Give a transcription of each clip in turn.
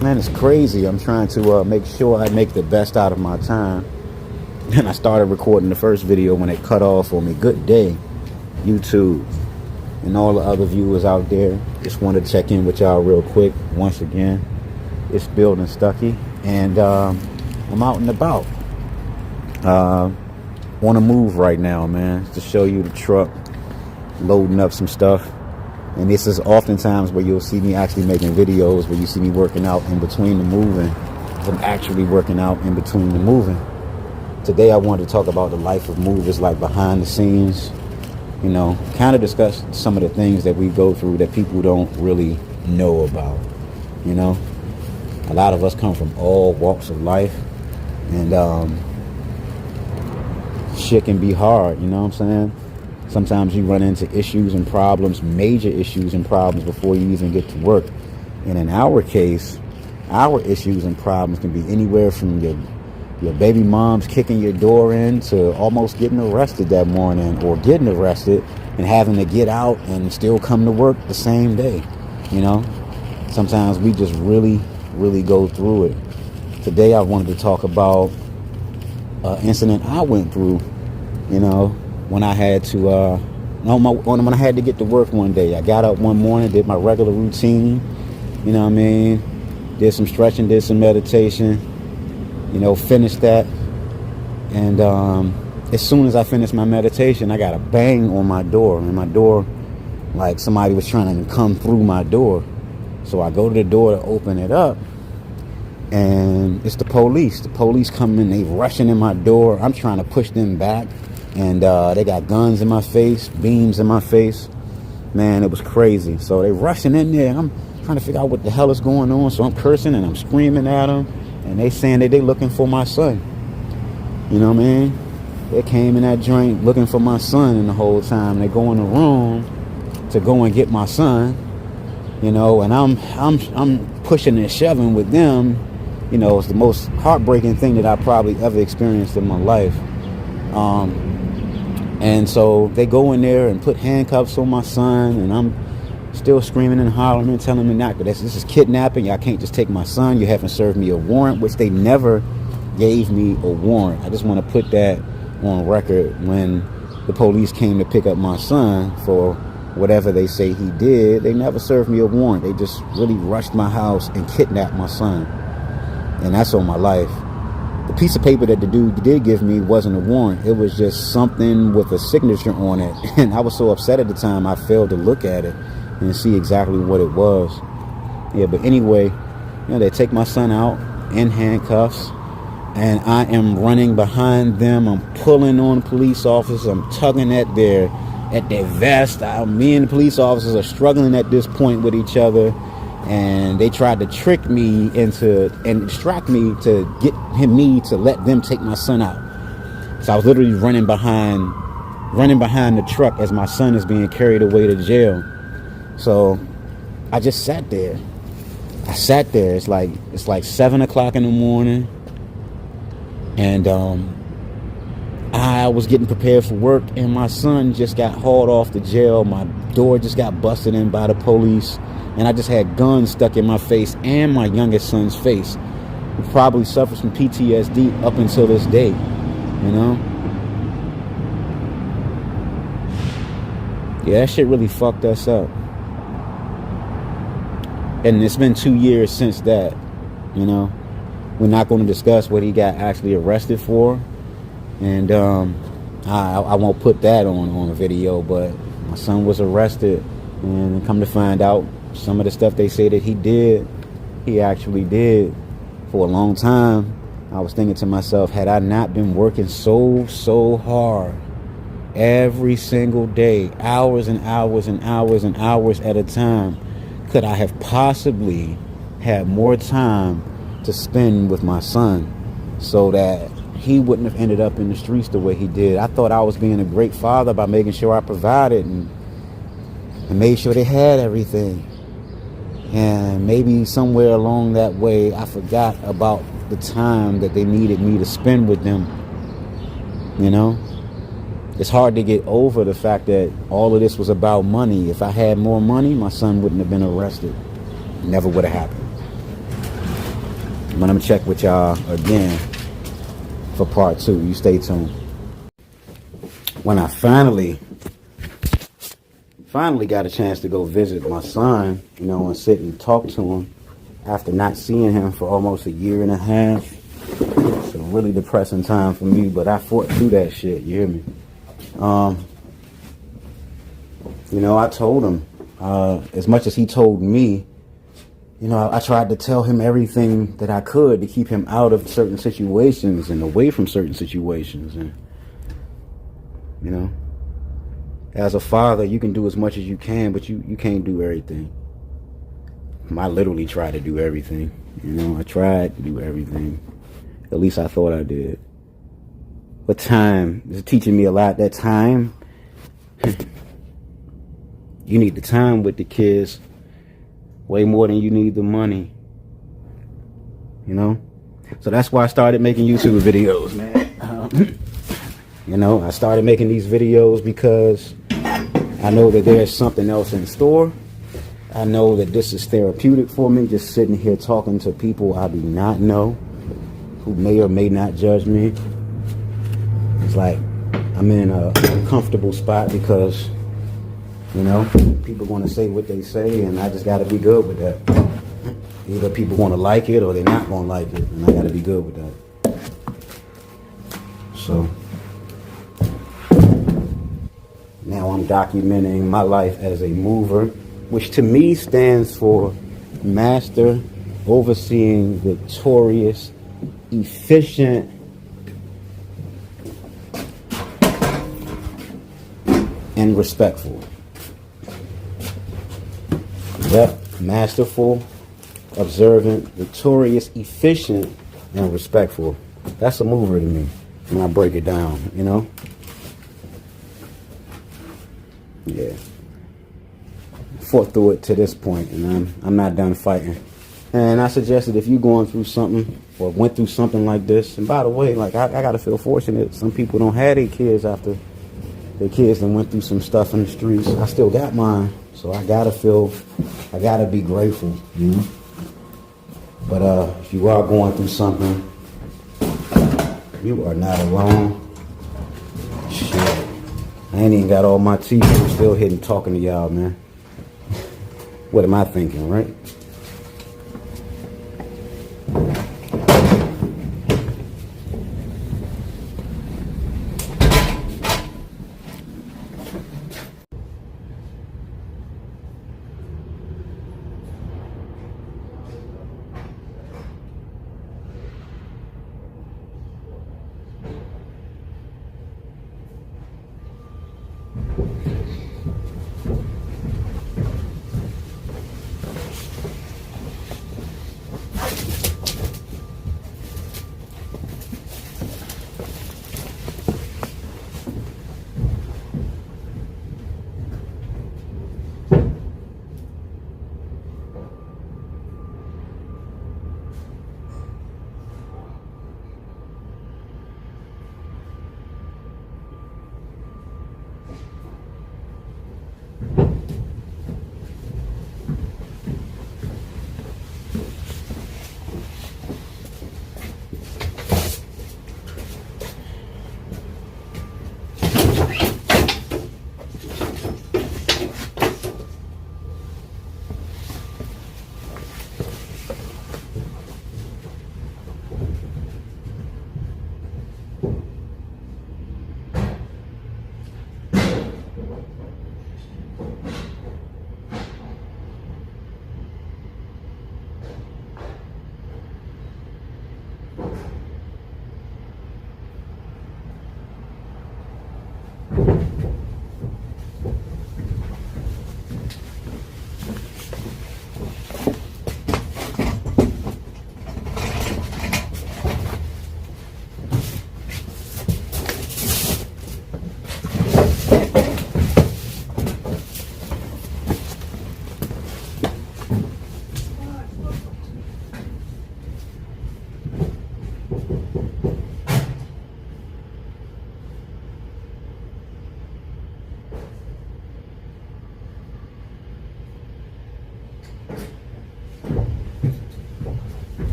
Man, it's crazy. I'm trying to make sure I make the best out of my time. And I started recording the first video when it cut off on me. Good day, YouTube, and all the other viewers out there. Just wanted to check in with y'all real quick. Once again, it's Building Stucky, and I'm out and about. On the move right now, man, to show you the truck, loading up some stuff. And this is oftentimes where you'll see me actually making videos, where you see me working out in between the moving. I'm actually working out in between the moving. Today I wanted to talk about the life of movers, like behind the scenes. You know, kind of discuss some of the things that we go through that people don't really know about. You know, a lot of us come from all walks of life, and shit can be hard, you know what I'm saying? Sometimes you run into issues and problems, major issues and problems, before you even get to work. And in our case, our issues and problems can be anywhere from your baby mom's kicking your door in to almost getting arrested that morning, or getting arrested and having to get out and still come to work the same day. You know, sometimes we just really go through it. Today I wanted to talk about an incident I went through, you know, when I had to when I had to get to work one day. I got up one morning, did my regular routine, you know what I mean, did some stretching, did some meditation, you know, finished that. And as soon as I finished my meditation, I got a bang on my door, and my door, like somebody was trying to come through my door. So I go to the door to open it up, and it's the police. The police come in, they rushing in my door. I'm trying to push them back, and they got guns in my face, beams in my face. Man, it was crazy. So they rushing in there, and I'm trying to figure out what the hell is going on. So I'm cursing and I'm screaming at them, and they saying that they looking for my son. You know what I mean? They came in that joint looking for my son, and the whole time they go in the room to go and get my son. You know, and I'm pushing and shoving with them. You know, it's the most heartbreaking thing that I probably ever experienced in my life. And so they go in there and put handcuffs on my son, and I'm still screaming and hollering and telling them not, this is kidnapping. Y'all can't just take my son. You haven't served me a warrant, which they never gave me a warrant. I just want to put that on record. When the police came to pick up my son for whatever they say he did, they never served me a warrant. They just really rushed my house and kidnapped my son. And that's on my life. The piece of paper that the dude did give me wasn't a warrant. It was just something with a signature on it. And I was so upset at the time, I failed to look at it and see exactly what it was. Yeah, but anyway, you know, they take my son out in handcuffs, and I am running behind them. I'm pulling on police officers. I'm tugging at their vest. Me and the police officers are struggling at this point with each other. And they tried to trick me into and distract me to get me to let them take my son out. So I was literally running behind the truck as my son is being carried away to jail. So I just sat there. It's like 7:00 in the morning, and I was getting prepared for work, and my son just got hauled off to jail. My door just got busted in by the police. And I just had guns stuck in my face and my youngest son's face, who probably suffers from PTSD up until this day, you know? Yeah, that shit really fucked us up. And it's been 2 years since that, you know? We're not going to discuss what he got actually arrested for. And I won't put that on a video, but my son was arrested, and come to find out, some of the stuff they say that he actually did. For a long time, I was thinking to myself, had I not been working so hard every single day, hours and hours and hours and hours at a time, could I have possibly had more time to spend with my son so that he wouldn't have ended up in the streets the way he did? I thought I was being a great father by making sure I provided and made sure they had everything. And maybe somewhere along that way, I forgot about the time that they needed me to spend with them. You know, it's hard to get over the fact that all of this was about money. If I had more money, my son wouldn't have been arrested. Never would have happened. I'm gonna check with y'all again for part 2. You stay tuned. When I finally got a chance to go visit my son, and sit and talk to him after not seeing him for almost a year and a half. It's a really depressing time for me, but I fought through that shit, you hear me? I told him, as much as he told me, I tried to tell him everything that I could to keep him out of certain situations and away from certain situations. And, as a father, you can do as much as you can, but you can't do everything. I literally tried to do everything. I tried to do everything. At least I thought I did. But time is teaching me a lot. That time, you need the time with the kids way more than you need the money. So that's why I started making YouTube videos, man. I started making these videos because I know that there's something else in store. I know that this is therapeutic for me, just sitting here talking to people I do not know, who may or may not judge me. It's like I'm in a comfortable spot because, people want to say what they say, and I just got to be good with that. Either people want to like it or they're not going to like it, and I got to be good with that. So now I'm documenting my life as a mover, which to me stands for master, overseeing, victorious, efficient, and respectful. Yep, masterful, observant, victorious, efficient, and respectful. That's a mover to me when I break it down, Yeah. Fought through it to this point, and I'm not done fighting. And I suggested if you're going through something or went through something like this, and by the way, I gotta feel fortunate. Some people don't have their kids after their kids that went through some stuff in the streets. I still got mine, so I gotta be grateful, But if you are going through something, you are not alone. Shit. I ain't even got all my teeth. I'm still hitting talking to y'all, man. What am I thinking, right?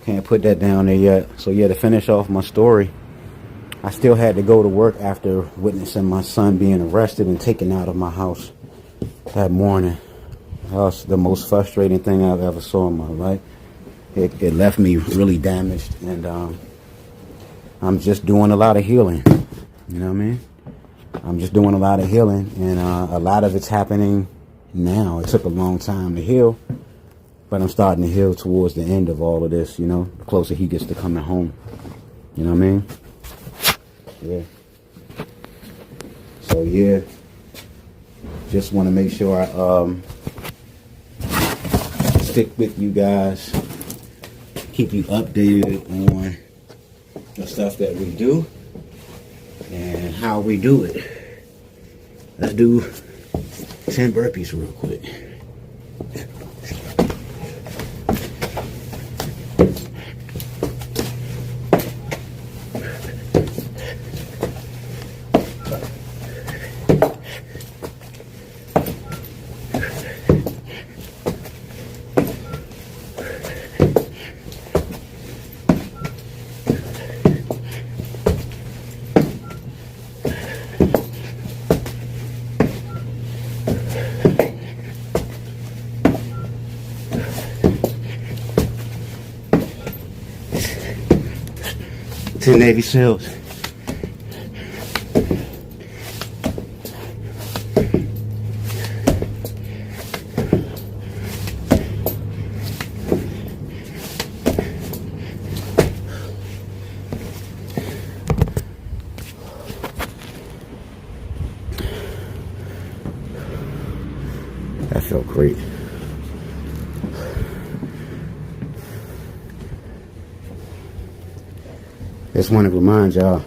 Can't put that down there yet. So yeah, to finish off my story, I still had to go to work after witnessing my son being arrested and taken out of my house that morning. That was the most frustrating thing I've ever saw in my life. It left me really damaged, and I'm just doing a lot of healing. You know what I mean? I'm just doing a lot of healing, and a lot of it's happening now. It took a long time to heal, but I'm starting to heal towards the end of all of this, you know, the closer he gets to coming home. You know what I mean? Yeah. So, yeah. Just want to make sure I stick with you guys. Keep you updated on the stuff that we do and how we do it. Let's do 10 burpees real quick. To Navy SEALs. That felt great. Just want to remind y'all,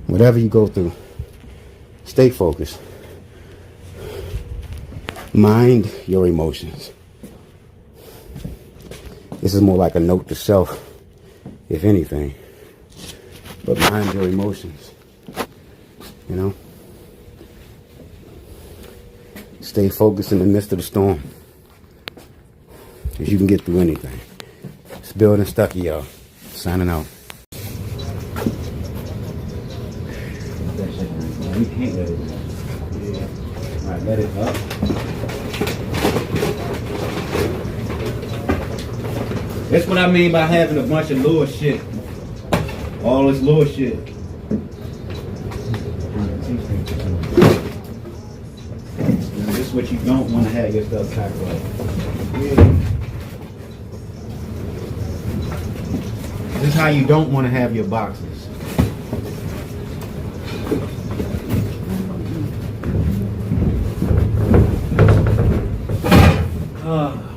whatever you go through, stay focused. Mind your emotions. This is more like a note to self, if anything. But mind your emotions. You know? Stay focused in the midst of the storm, because you can get through anything. It's Building Stucky, y'all. Signing out. You can't let it go. All right, let it up. That's what I mean by having a bunch of lure shit. All this lure shit. This is what you don't want to have your stuff packed up. This is how you don't want to have your boxes. Ah.